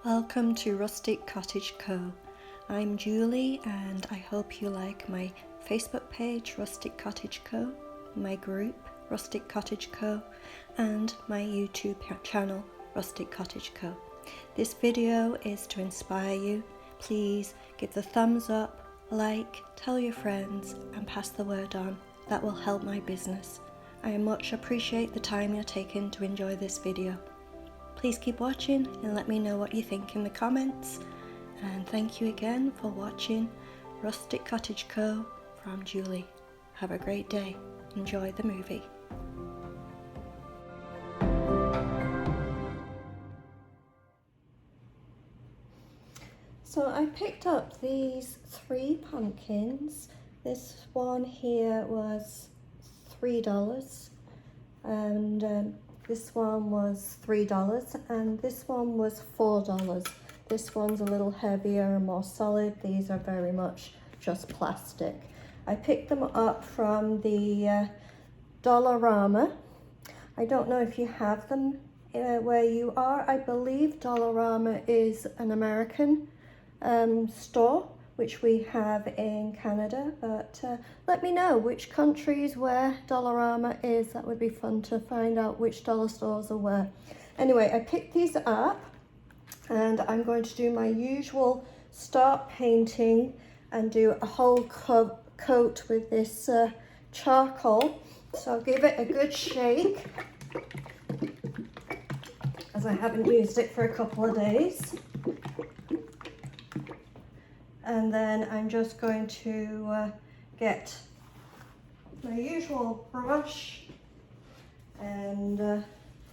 Welcome to Rustic Cottage Co. I'm Julie and I hope you like my Facebook page Rustic Cottage Co, my group Rustic Cottage Co and my YouTube channel Rustic Cottage Co. This video is to inspire you. Please give the thumbs up, like, tell your friends and pass the word on. That will help my business. I much appreciate the time you're taking to enjoy this video. Please keep watching and let me know what you think in the comments. And thank you again for watching Rustic Cottage Co. from Julie. Have a great day. Enjoy the movie. So I picked up these 3 pumpkins. This one here was $3 and this one was $3 and this one was $4. This one's a little heavier and more solid. These are very much just plastic. I picked them up from the Dollarama. I don't know if you have them where you are. I believe Dollarama is an American store, which we have in Canada, but let me know which countries where Dollarama is. That would be fun to find out which dollar stores are where. Anyway, I picked these up and I'm going to do my usual start painting and do a whole coat with this charcoal. So I'll give it a good shake as I haven't used it for a couple of days. And then I'm just going to get my usual brush and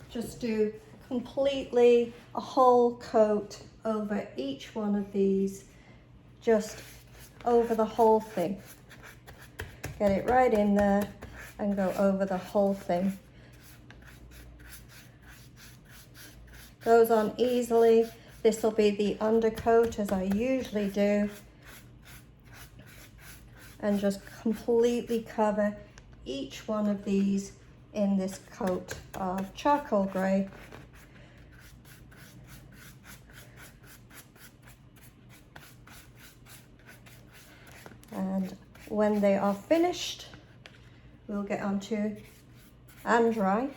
just do completely a whole coat over each one of these, just over the whole thing. Get it right in there and go over the whole thing. Goes on easily. This will be the undercoat as I usually do, and just completely cover each one of these in this coat of charcoal grey. And when they are finished, we'll get onto, and dry,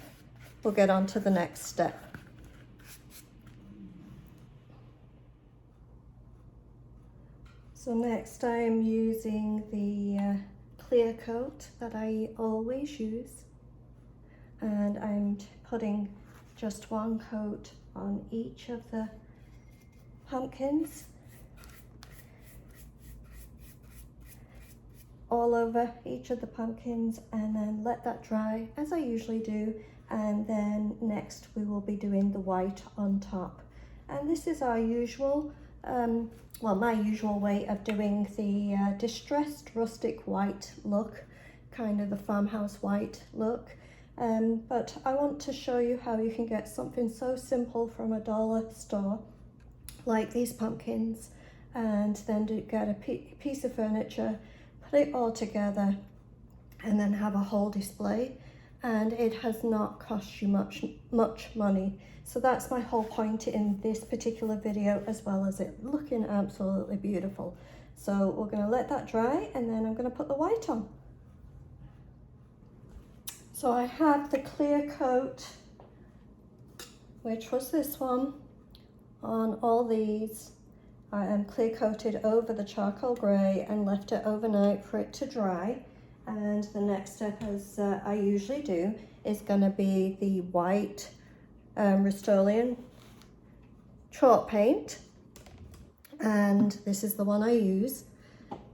we'll get on to the next step. So next I'm using the clear coat that I always use, and I'm putting just one coat on each of the pumpkins, all over each of the pumpkins, and then let that dry as I usually do, and then next we will be doing the white on top. And this is our usual well, my usual way of doing the distressed rustic white look, kind of the farmhouse white look. But I want to show you how you can get something so simple from a dollar store, like these pumpkins, and then get a piece of furniture, put it all together, and then have a whole display. And it has not cost you much money. So that's my whole point in this particular video, as well as it looking absolutely beautiful. So we're going to let that dry, and then I'm going to put the white on. So I have the clear coat, which was this one, on all these. I am clear coated over the charcoal grey and left it overnight for it to dry. And the next step, as I usually do, is going to be the white Rust-Oleum chalk paint. And this is the one I use.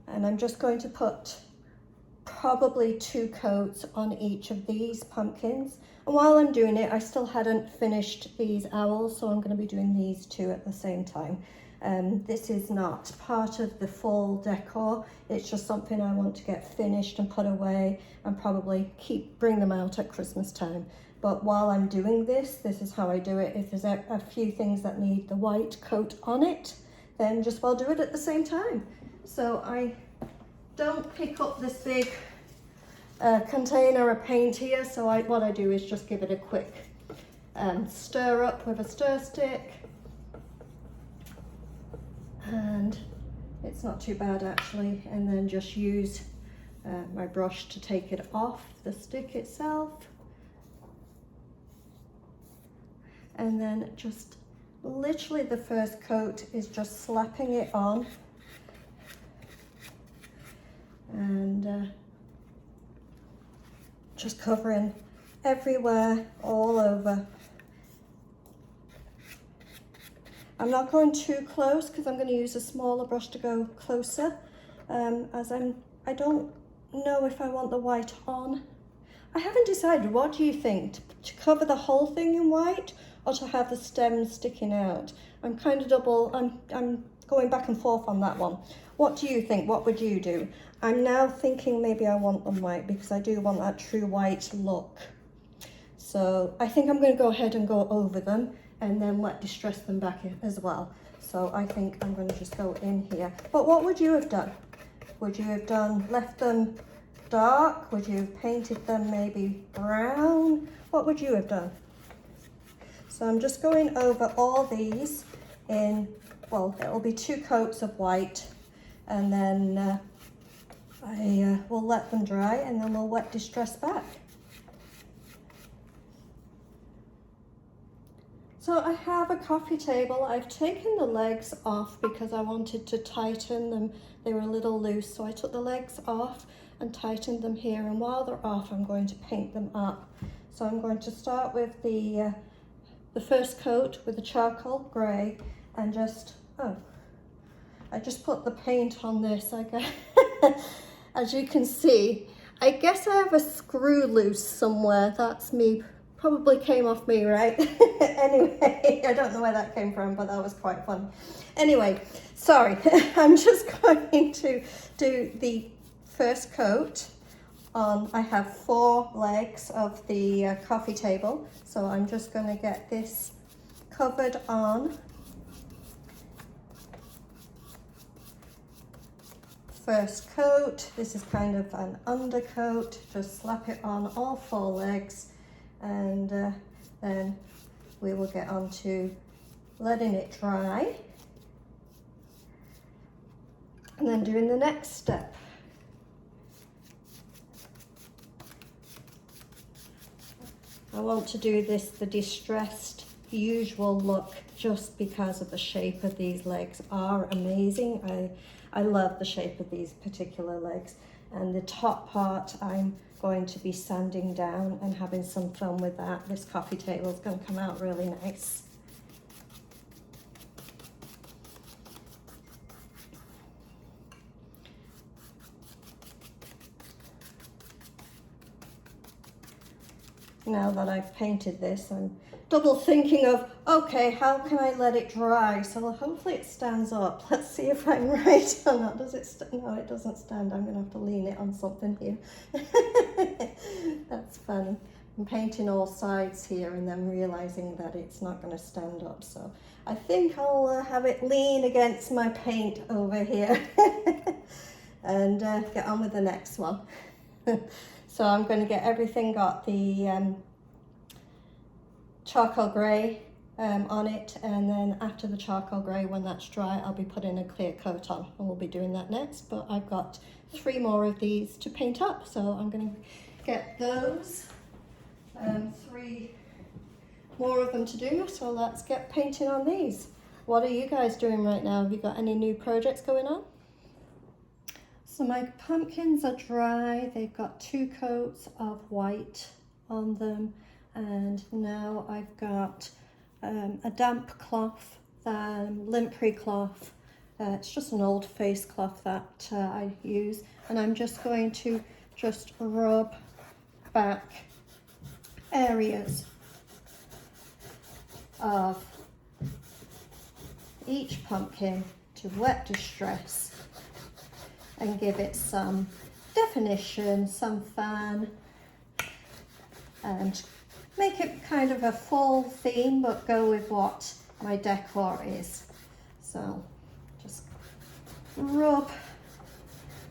And I'm just going to put probably 2 coats on each of these pumpkins. And while I'm doing it, I still hadn't finished these owls, so I'm going to be doing these 2 at the same time. This is not part of the fall decor. It's just something I want to get finished and put away and probably bring them out at Christmas time. But while I'm doing this, this is how I do it. If there's a few things that need the white coat on it, then just do it at the same time. So I don't pick up this big container of paint here. So what I do is just give it a quick stir up with a stir stick. It's not too bad actually. And then just use my brush to take it off the stick itself. And then just literally the first coat is just slapping it on. And just covering everywhere, all over. I'm not going too close because I'm going to use a smaller brush to go closer, as I don't know if I want the white on. I haven't decided. What do you think? To cover the whole thing in white or to have the stems sticking out? I'm kind of I'm going back and forth on that one. What do you think? What would you do? I'm now thinking maybe I want them white because I do want that true white look. So I think I'm going to go ahead and go over them and then wet distress them back as well. So I think I'm going to just go in here. But what would you have done? Would you have left them dark? Would you have painted them maybe brown? What would you have done? So I'm just going over all these in, well, it'll be 2 coats of white, and then I will let them dry and then we'll wet distress back. So I have a coffee table. I've taken the legs off because I wanted to tighten them. They were a little loose, so I took the legs off and tightened them here. And while they're off, I'm going to paint them up. So I'm going to start with the first coat with the charcoal grey, and just, I just put the paint on this, I guess. As you can see, I guess I have a screw loose somewhere. That's me. Probably came off me, right? Anyway, I don't know where that came from, but that was quite fun. Anyway, sorry, I'm just going to do the first coat on. I have 4 legs of the coffee table, so I'm just going to get this covered on. First coat, this is kind of an undercoat, just slap it on all 4 legs. And then we will get on to letting it dry and then doing the next step. I want to do this the distressed usual look just because of the shape of these legs are amazing. I love the shape of these particular legs, and the top part I'm going to be sanding down and having some fun with that. This coffee table is going to come out really nice. Now that I've painted this, I'm double thinking of, okay, how can I let it dry? So hopefully it stands up. Let's see if I'm right or not. Does it no, it doesn't stand. I'm going to have to lean it on something here. That's funny. I'm painting all sides here and then realizing that it's not going to stand up. So I think I'll have it lean against my paint over here and get on with the next one. So I'm going to get everything, got the charcoal grey on it, and then after the charcoal grey, when that's dry, I'll be putting a clear coat on, and we'll be doing that next. But I've got 3 more of these to paint up, so I'm going to get those 3 more of them to do. So let's get painting on these. What are you guys doing right now? Have you got any new projects going on? So my pumpkins are dry. They've got 2 coats of white on them, and now I've got a damp cloth, limpery cloth. It's just an old face cloth that I use, and I'm just going to just rub back areas of each pumpkin to wet distress and give it some definition, some fun, and make it kind of a fall theme, but go with what my decor is. So just rub.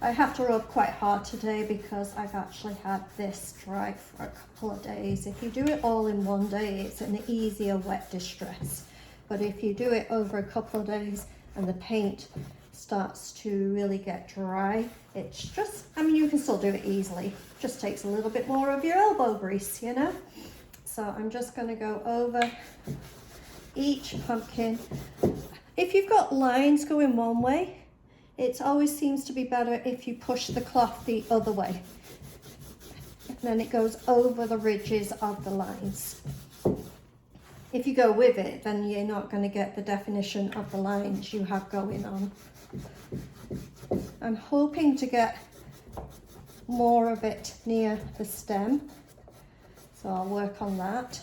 I have to rub quite hard today because I've actually had this dry for a couple of days. If you do it all in one day, it's an easier wet distress. But if you do it over a couple of days and the paint starts to really get dry. It's just, I mean, you can still do it easily. Just takes a little bit more of your elbow grease, you know? So I'm just going to go over each pumpkin. If you've got lines going one way, it always seems to be better if you push the cloth the other way. And then it goes over the ridges of the lines. If you go with it, then you're not going to get the definition of the lines you have going on. I'm hoping to get more of it near the stem, so I'll work on that.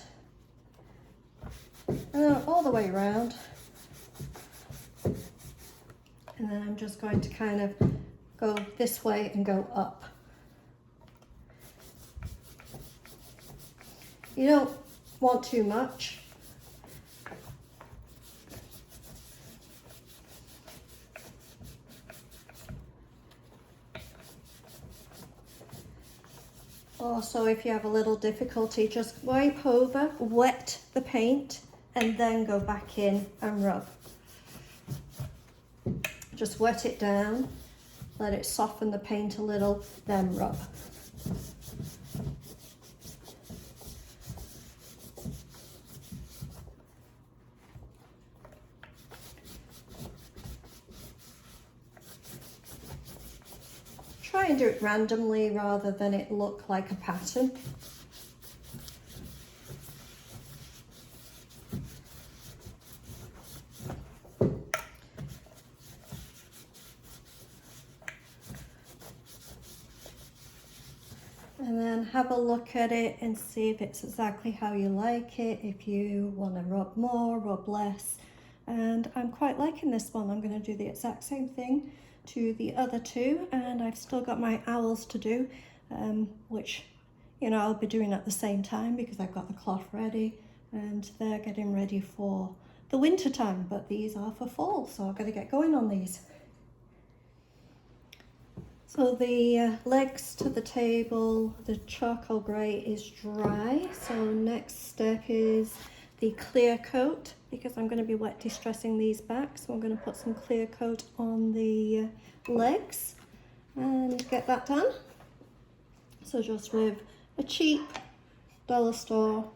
And then all the way around. And then I'm just going to kind of go this way and go up. You don't want too much. Also, if you have a little difficulty, just wipe over, wet the paint, and then go back in and rub. Just wet it down, let it soften the paint a little, then rub. Try and do it randomly rather than it look like a pattern. And then have a look at it and see if it's exactly how you like it, if you want to rub more, rub less. And I'm quite liking this one. I'm going to do the exact same thing to the other two, and I've still got my owls to do, which, you know, I'll be doing at the same time because I've got the cloth ready and they're getting ready for the winter time, but these are for fall, so I've got to get going on these. So the legs to the table, the charcoal grey is dry, so next step is the clear coat, because I'm going to be wet distressing these back, so I'm going to put some clear coat on the legs and get that done. So just with a cheap dollar store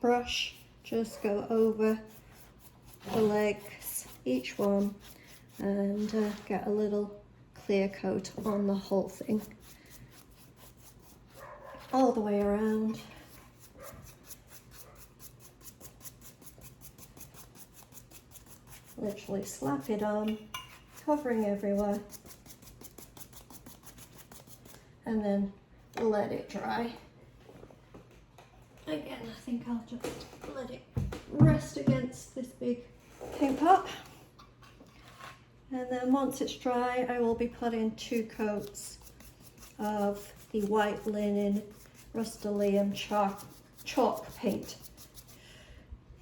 brush, just go over the legs, each one, and get a little clear coat on the whole thing, all the way around. Literally slap it on, covering everywhere, and then let it dry. Again, I think I'll just let it rest against this big paint pot. And then once it's dry, I will be putting 2 coats of the white linen Rust-Oleum chalk paint.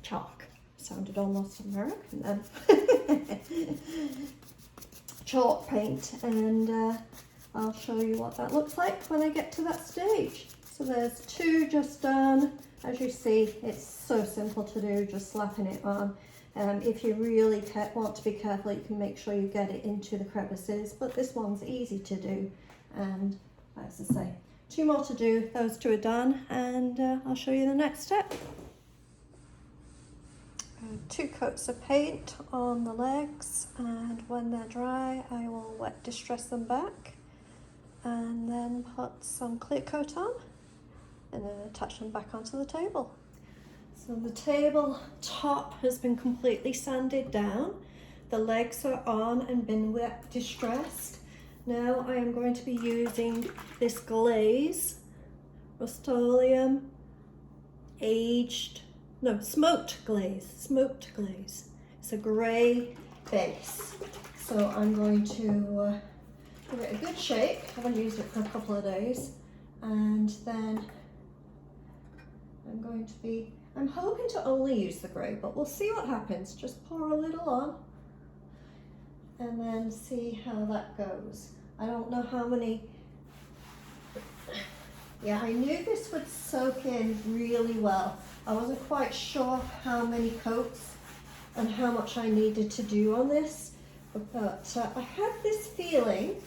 Chalk. Sounded almost American then. Chalk paint, and I'll show you what that looks like when I get to that stage. So there's 2 just done. As you see, it's so simple to do, just slapping it on. If you really want to be careful, you can make sure you get it into the crevices, but this one's easy to do. And as I say, 2 more to do. Those 2 are done, and I'll show you the next step. 2 coats of paint on the legs, and when they're dry I will wet distress them back and then put some clear coat on and then attach them back onto the table. So the table top has been completely sanded down, the legs are on and been wet distressed. Now I am going to be using this glaze, Rust-Oleum smoked glaze. It's a grey base. So I'm going to give it a good shake. I haven't used it for a couple of days. And then I'm hoping to only use the grey, but we'll see what happens. Just pour a little on and then see how that goes. I don't know how many. Yeah, I knew this would soak in really well. I wasn't quite sure how many coats and how much I needed to do on this, But I had this feeling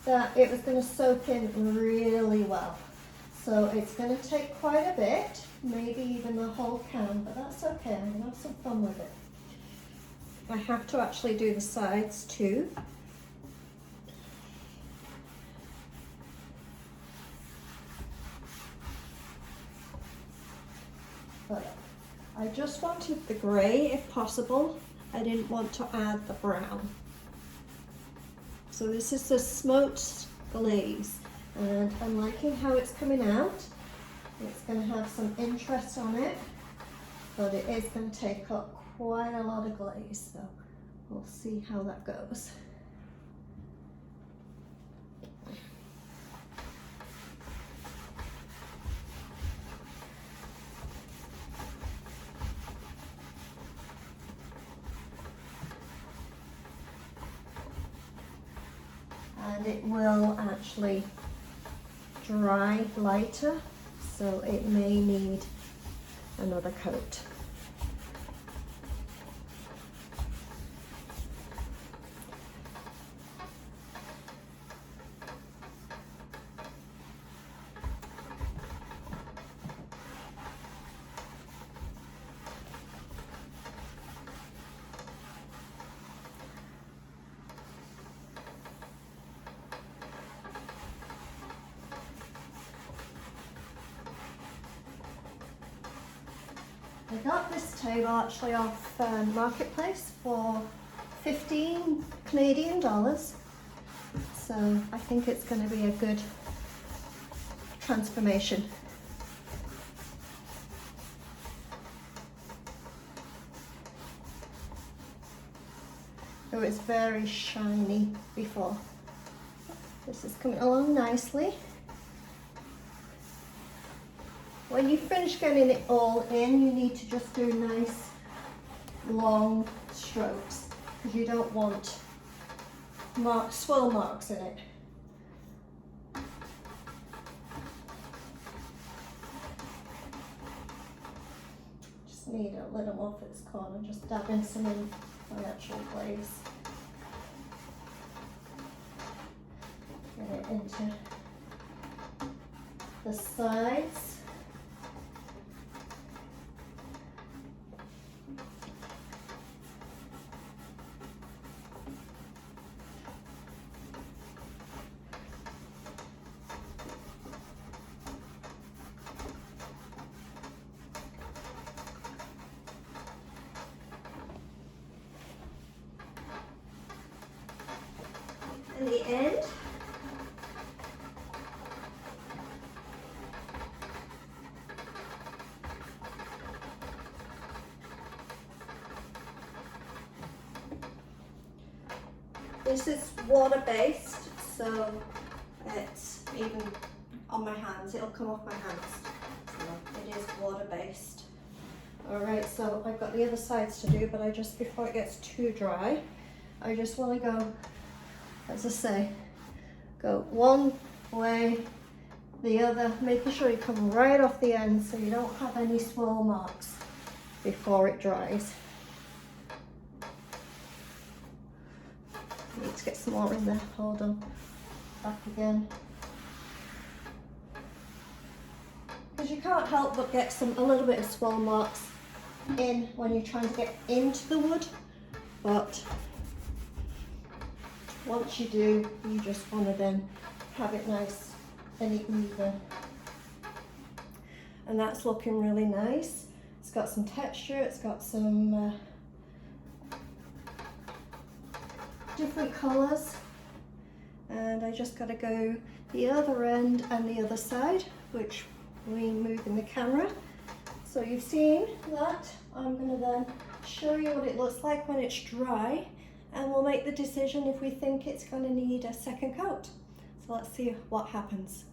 that it was going to soak in really well. So it's going to take quite a bit, maybe even the whole can, but that's okay. I'm going to have some fun with it. I have to actually do the sides too. But I just wanted the grey if possible. I didn't want to add the brown. So this is the smoked glaze, and I'm liking how it's coming out. It's going to have some interest on it, but it is going to take up quite a lot of glaze, so we'll see how that goes. And it will actually dry lighter, so it may need another coat. I got this table actually off Marketplace for 15 Canadian dollars, so I think it's going to be a good transformation. It was very shiny before. This is coming along nicely. When you finish getting it all in, you need to just do nice long strokes, because you don't want swirl marks in it. Just need a little more for this corner, just dabbing some in my actual glaze. Get it into the sides. In the end, this is water-based, so it's even on my hands, it'll come off my hands. So it is water-based. Alright, so I've got the other sides to do, but before it gets too dry, I just want to go, as I say, go one way, the other, making sure you come right off the end so you don't have any swirl marks before it dries. Need to get some more in there, hold on, back again. Because you can't help but get a little bit of swirl marks in when you're trying to get into the wood, but once you do, you just want to then have it nice and even. And that's looking really nice. It's got some texture, it's got some different colours. And I just got to go the other end and the other side, which we move in the camera. So you've seen that. I'm going to then show you what it looks like when it's dry, and we'll make the decision if we think it's going to need a second coat. So let's see what happens.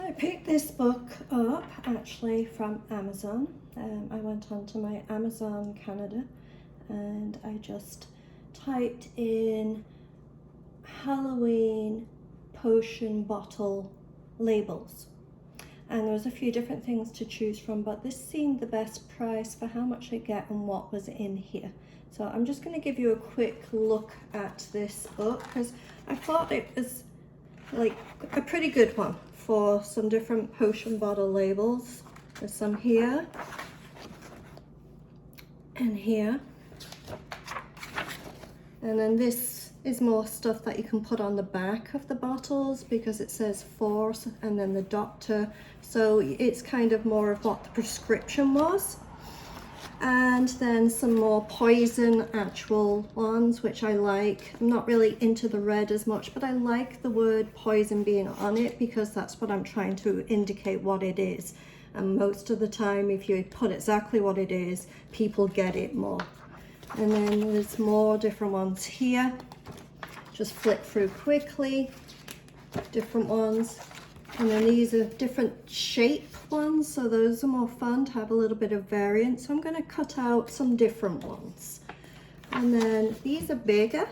I picked this book up actually from Amazon. I went onto my Amazon Canada and I just typed in Halloween potion bottle labels. And there was a few different things to choose from, but this seemed the best price for how much I get and what was in here. So I'm just going to give you a quick look at this book because I thought it was like a pretty good one for some different potion bottle labels. There's some here and here. And then this is more stuff that you can put on the back of the bottles because it says force and then the doctor. So it's kind of more of what the prescription was. And then some more poison actual ones, which I like. I'm not really into the red as much, but I like the word poison being on it because that's what I'm trying to indicate what it is. And most of the time, if you put exactly what it is, people get it more. And then there's more different ones here. Just flip through quickly, different ones. And then these are different shape ones, so those are more fun to have a little bit of variance. So I'm going to cut out some different ones. And then these are bigger.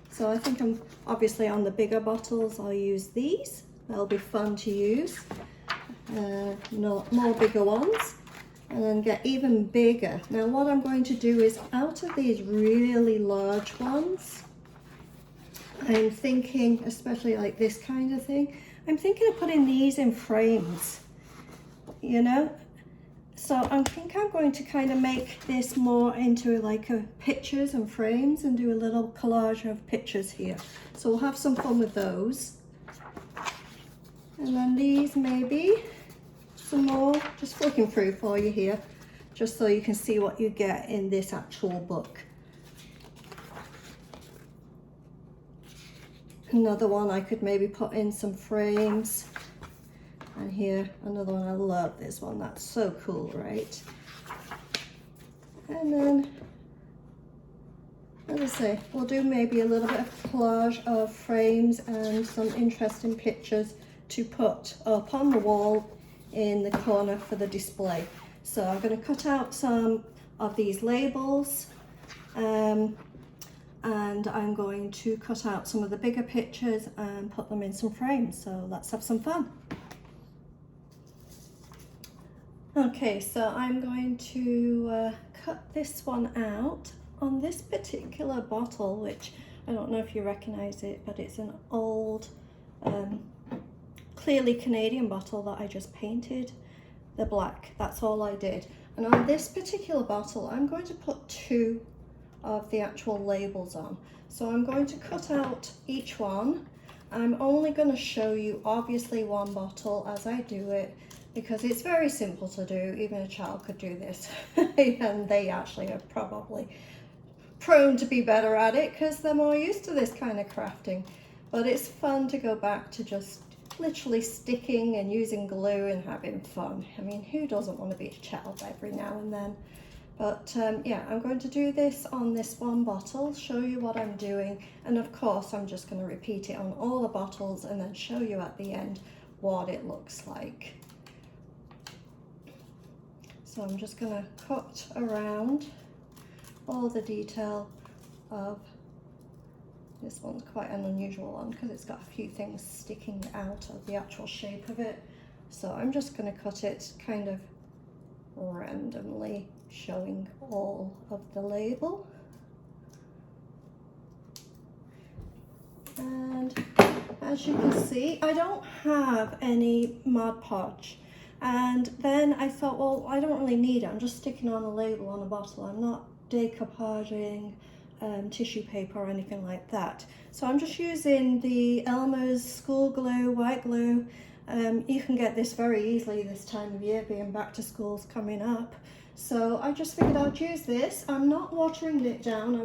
So I think I'm obviously on the bigger bottles, I'll use these. They'll be fun to use. More bigger ones. And then get even bigger. Now what I'm going to do is out of these really large ones, I'm thinking, especially like this kind of thing, I'm thinking of putting these in frames, you know? So I think I'm going to kind of make this more into like a pictures and frames and do a little collage of pictures here. So we'll have some fun with those. And then these maybe, some more, just flicking through for you here, just so you can see what you get in this actual book. Another one I could maybe put in some frames. And here, another one, I love this one, that's so cool, right? And then, as I say, we'll do maybe a little bit of collage of frames and some interesting pictures to put up on the wall in the corner for the display. So I'm going to cut out some of these labels. And I'm going to cut out some of the bigger pictures and put them in some frames. So let's have some fun. Okay, so I'm going to cut this one out on this particular bottle, which I don't know if you recognize it, but it's an old, clearly Canadian bottle that I just painted the black. That's all I did. And on this particular bottle, I'm going to put 2 of the actual labels on. So I'm going to cut out each one. I'm only going to show you obviously one bottle as I do it because it's very simple to do. Even a child could do this and they actually are probably prone to be better at it because they're more used to this kind of crafting. But it's fun to go back to just literally sticking and using glue and having fun. I mean, who doesn't want to be a child every now and then? But yeah, I'm going to do this on this one bottle, show you what I'm doing, and of course I'm just going to repeat it on all the bottles and then show you at the end what it looks like. So I'm just going to cut around all the detail of this one's quite an unusual one because it's got a few things sticking out of the actual shape of it. So I'm just going to cut it kind of randomly, showing all of the label. And as you can see, I don't have any Mod Podge. And then I thought, well, I don't really need it. I'm just sticking on a label on a bottle. I'm not decoupaging tissue paper or anything like that. So I'm just using the Elmer's school glue, white glue. You can get this very easily this time of year, being back to school's coming up. So I just figured I'd use this. I'm not watering it down.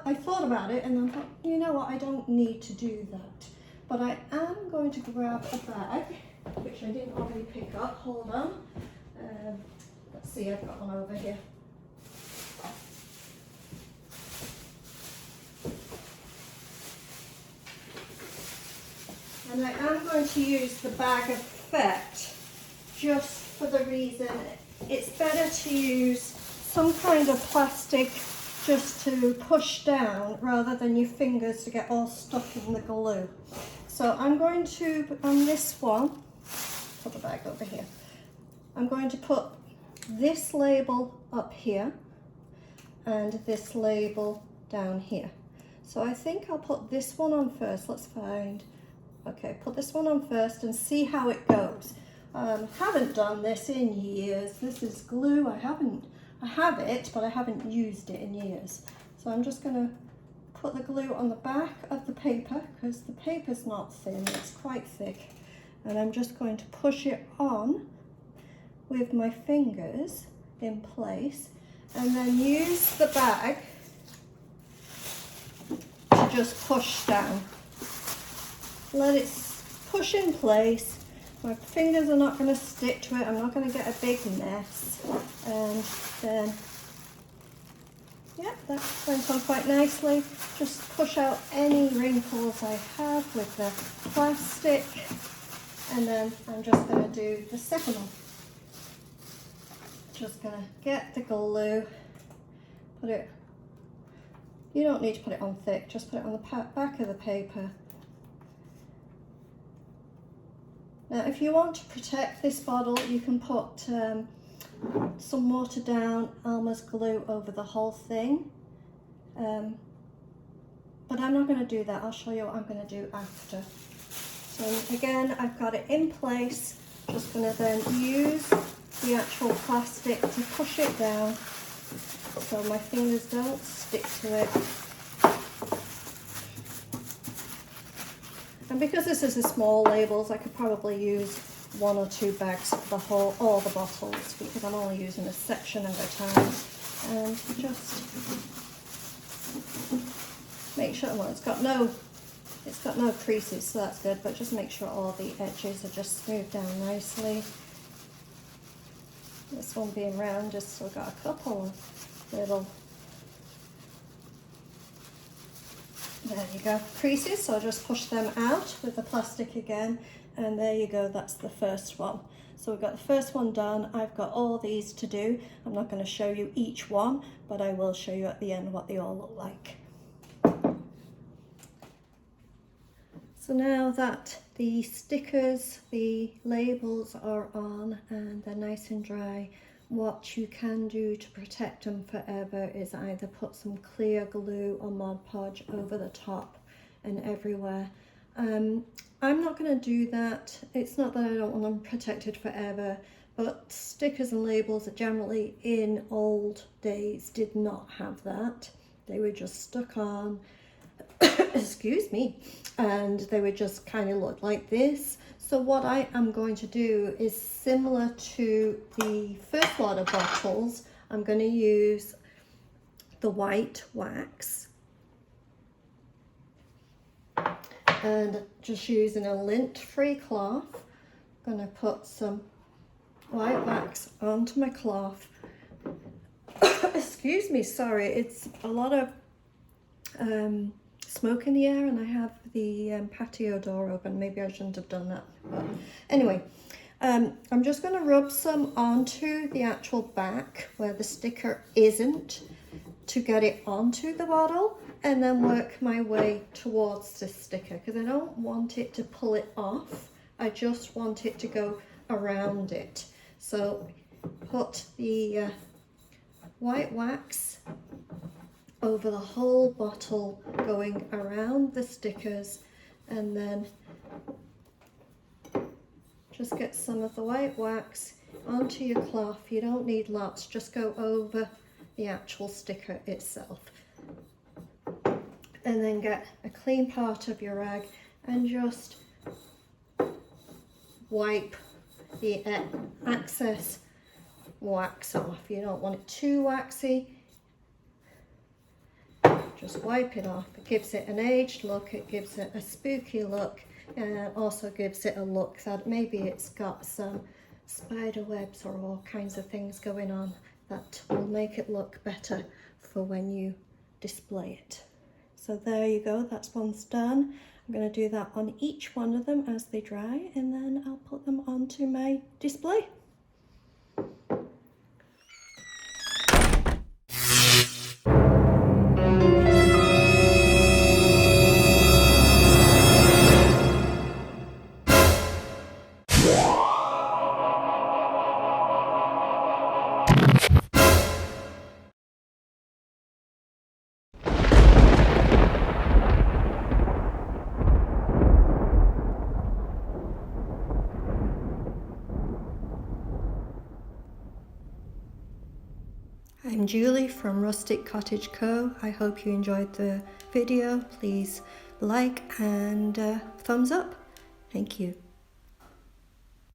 I thought about it and then thought, you know what, I don't need to do that. But I am going to grab a bag, which I didn't already pick up. Hold on. Let's see, I've got one over here. And I am going to use the bag of effect, just for the reason it's better to use some kind of plastic just to push down rather than your fingers to get all stuck in the glue. So I'm going to, on this one, put the bag over here, I'm going to put this label up here and this label down here. So I think I'll put this one on first. Let's find, okay, put this one on first and see how it goes. Haven't done this in years. This is glue. I have it, but I haven't used it in years. So I'm just gonna put the glue on the back of the paper because the paper's not thin, it's quite thick. And I'm just going to push it on with my fingers in place and then use the bag to just push down. Let it push in place. My fingers are not going to stick to it. I'm not going to get a big mess. And then, yeah, that went on quite nicely. Just push out any wrinkles I have with the plastic. And then I'm just going to do the second one. Just going to get the glue, put it, you don't need to put it on thick, just put it on the back of the paper. Now if you want to protect this bottle, you can put some watered down Elmer's glue over the whole thing. But I'm not going to do that, I'll show you what I'm going to do after. So again, I've got it in place, just going to then use the actual plastic to push it down so my fingers don't stick to it. And because this is a small labels, I could probably use 1 or 2 bags for all the bottles because I'm only using a section at a time. And just make sure, well, it's got no creases, so that's good, but just make sure all the edges are just smoothed down nicely. This one being round, just still got a couple of little, there you go, creases, so I'll just push them out with the plastic again, and there you go, that's the first one. So we've got the first one done. I've got all these to do. I'm not going to show you each one, but I will show you at the end what they all look like. So now that the stickers, the labels are on and they're nice and dry, what you can do to protect them forever is either put some clear glue or Mod Podge over the top and everywhere. I'm not going to do that. It's not that I don't want them protected forever, but stickers and labels are generally in old days did not have that. They were just stuck on, excuse me, and they would just kind of look like this. So what I am going to do is similar to the first lot of bottles. I'm going to use the white wax and just using a lint-free cloth. I'm going to put some white wax onto my cloth. Excuse me, sorry, it's a lot of smoke in the air and I have the patio door open. Maybe I shouldn't have done that, but anyway, I'm just going to rub some onto the actual back where the sticker isn't to get it onto the bottle, and then work my way towards the sticker because I don't want it to pull it off. I just want it to go around it. So put the white wax over the whole bottle, going around the stickers, and then just get some of the white wax onto your cloth. You don't need lots, just go over the actual sticker itself. And then get a clean part of your rag and just wipe the excess wax off. You don't want it too waxy. Just wipe it off. It gives it an aged look, it gives it a spooky look, and it also gives it a look that maybe it's got some spider webs or all kinds of things going on that will make it look better for when you display it. So there you go, that's one's done. I'm going to do that on each one of them as they dry, and then I'll put them onto my display. I'm Julie from Rustic Cottage Co. I hope you enjoyed the video. Please like and thumbs up. Thank you.